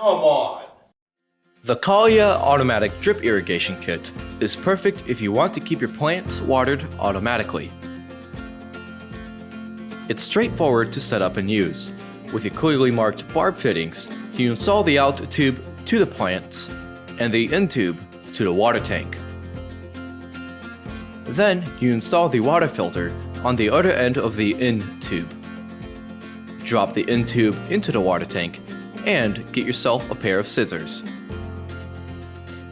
come on! The Kahlia Automatic Drip Irrigation Kit is perfect if you want to keep your plants watered automatically. It's straightforward to set up and use. With your clearly marked barb fittings, you install the out tube to the plants and the in tube to the water tank. Then you install the water filter on the other end of the in tube. Drop the in tube into the water tank and get yourself a pair of scissors.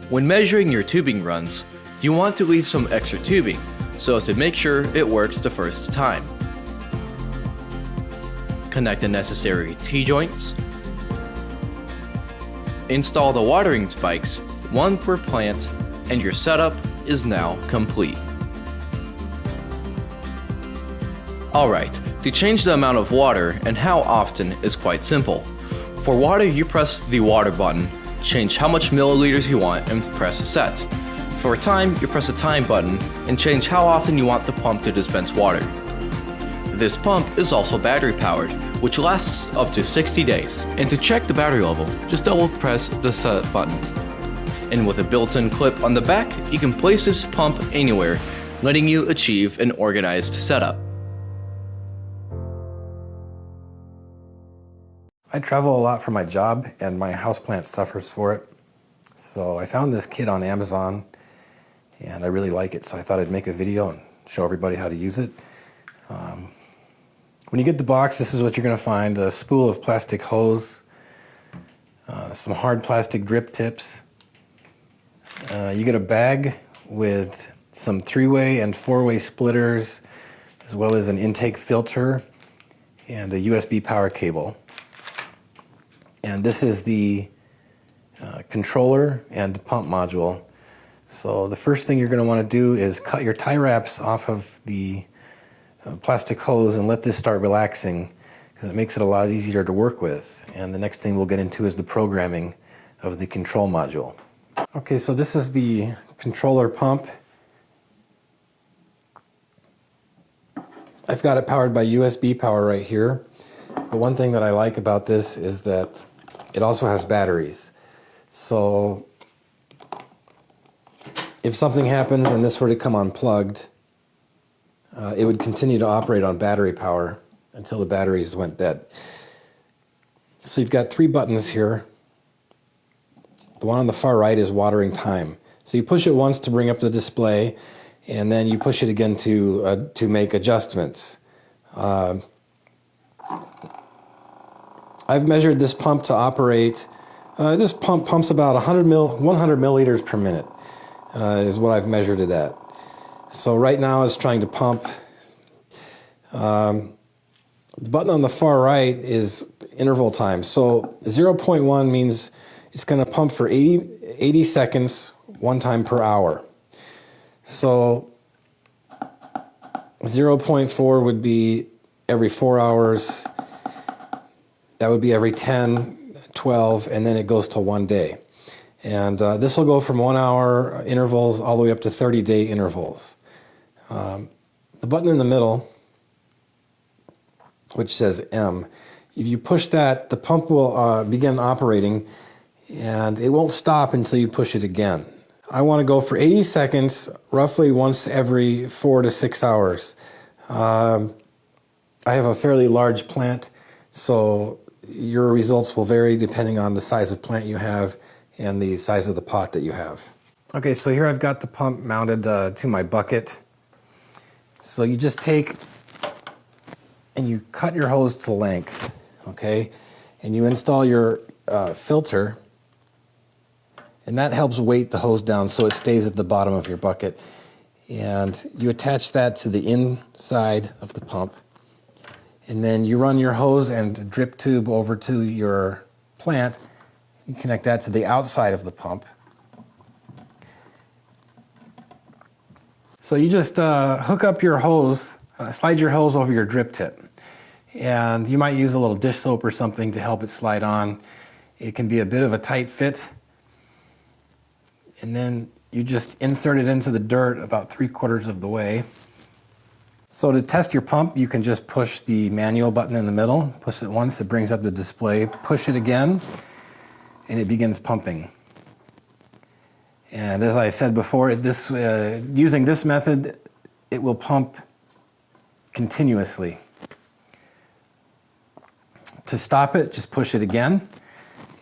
When measuring your tubing runs, you want to leave some extra tubing so as to make sure it works the first time. Connect the necessary T-joints. Install the watering spikes, one per plant, and your setup is now complete. Alright, to change the amount of water and how often is quite simple. For water, you press the water button, change how much milliliters you want, and press set. For time, you press the time button and change how often you want the pump to dispense water. This pump is also battery powered, which lasts up to 60 days. And to check the battery level, just double press the set button. And with a built-in clip on the back, you can place this pump anywhere, letting you achieve an organized setup. I travel a lot for my job and my houseplant suffers for it. So I found this kit on Amazon and I really like it, so I thought I'd make a video and show everybody how to use it. When you get the box, this is what you're going to find: a spool of plastic hose, some hard plastic drip tips. You get a bag with some 3-way and 4-way splitters, as well as an intake filter and a USB power cable. And this is the controller and pump module. So the first thing you're going to want to do is cut your tie wraps off of the plastic hose and let this start relaxing, because it makes it a lot easier to work with. And the next thing we'll get into is the programming of the control module. Okay, so this is the controller pump. I've got it powered by USB power right here. But one thing that I like about this is that it also has batteries. So if something happens and this were to come unplugged, it would continue to operate on battery power until the batteries went dead. So you've got 3 buttons here. The one on the far right is watering time. So you push it once to bring up the display, and then you push it again to make adjustments. I've measured this pump to operate. This pump pumps about 100 milliliters per minute is what I've measured it at. So right now it's trying to pump. The button on the far right is interval time. So 0.1 means it's going to pump for 80 seconds, 1 time per hour. So 0.4 would be every 4 hours. That would be every 10, 12, and then it goes to 1 day. And this will go from 1 hour intervals all the way up to 30-day intervals. The button in the middle, which says M, if you push that, the pump will begin operating, and it won't stop until you push it again. I want to go for 80 seconds, roughly once every 4 to 6 hours. I have a fairly large plant, so your results will vary depending on the size of plant you have and the size of the pot that you have. Okay, so here I've got the pump mounted to my bucket. So you just take and you cut your hose to length, okay? And you install your filter, and that helps weight the hose down so it stays at the bottom of your bucket. And you attach that to the inside of the pump. And then you run your hose and drip tube over to your plant. You connect that to the outside of the pump. So you just hook up your hose, slide your hose over your drip tip. And you might use a little dish soap or something to help it slide on. It can be a bit of a tight fit. And then you just insert it into the dirt about 3/4 of the way. So to test your pump, you can just push the manual button in the middle. Push it once, it brings up the display. Push it again, and it begins pumping. And as I said before, using this method, it will pump continuously. To stop it, just push it again.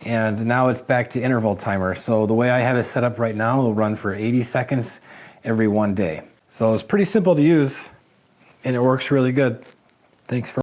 And now it's back to interval timer. So the way I have it set up right now, it'll run for 80 seconds every 1 day. So it's pretty simple to use, and it works really good. Thanks for